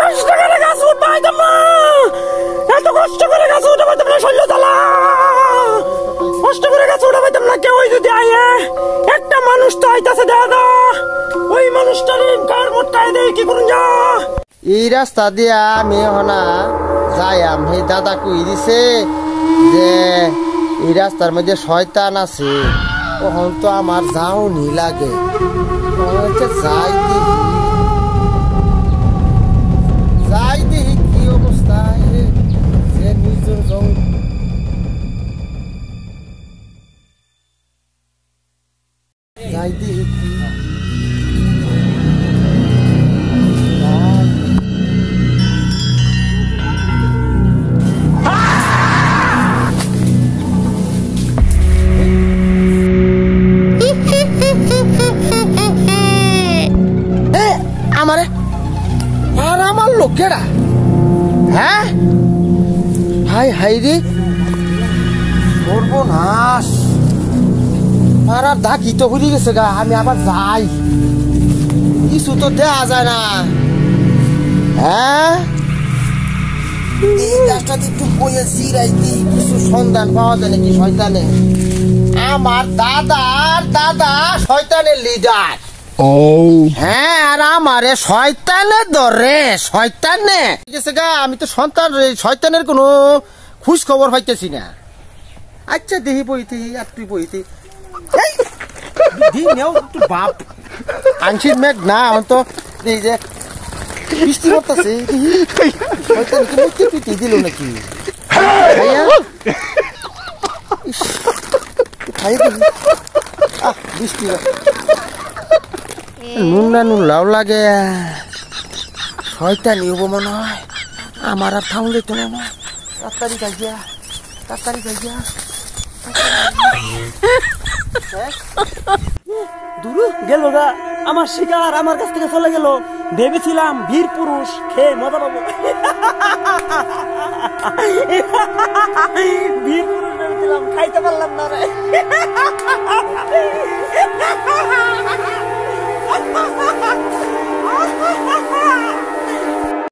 কষ্ট করে গাছ উঠতে পারতাম না, এত কষ্ট করে গাছ উঠতে পারতাম না, শৈল জ্বালা কষ্ট করে গাছ উঠতে পারতাম না। কেউ যদি আয়ে একটা মানুষ তো আইতাছে দাদা, ওই মানুষটার গার মোটকায় দেয় কি করুন যা। এই রাস্তা দিয়া আমি হনা যাইয়াম, হে দাদা কই দিছে যে এই রাস্তার মধ্যে শয়তান আছে, তখন তো আমার যাও নি লাগে, যাই দেখি কি অবস্থা যে নিজের যাই দেখি কি আমার লোকেরা। হ্যাঁ হাই হাই রে সর্বনাশ, আর ধাকি তো হয়ে গেছে গা। আমি আবার যাই, কিছু তো দেয়া যায় না। হ্যাঁ এই গাছটাতে একটু বইয়ে জিরাইতে কিছু সন্ধান পাওয়া যায় নাকি শয়তানে। আমার দাদার দাদা শয়তানের লিডার। হ্যাঁ, আর আমারে শয়তানে ধরে, শয়তানে গেছে গা। আমি তো সন্তান শয়তানের কোনো খোঁজ খবর পাইতেছি না। আচ্ছা দেখি বইতে, আর তুই বইতে একটু বাপ আংশিক মেঘ না, তো এই যে বৃষ্টি করতেছে, শয়তানকে মুক্তি পিটি দিল নাকি। বৃষ্টি নুন না নুন লাউ লাগে, শয়তানি হবো মনে হয়। আমার আর থামলে তো না, তাড়াতাড়ি যাইয়া, তাড়াতাড়ি যাইয়া। দূর গেল গা আমার শিকার, আমার কাছ থেকে চলে গেল। ভেবেছিলাম বীর পুরুষ, খেয়ে মজা পাবো। বীর পুরুষ ভেবেছিলাম, খাইতে পারলাম না রে।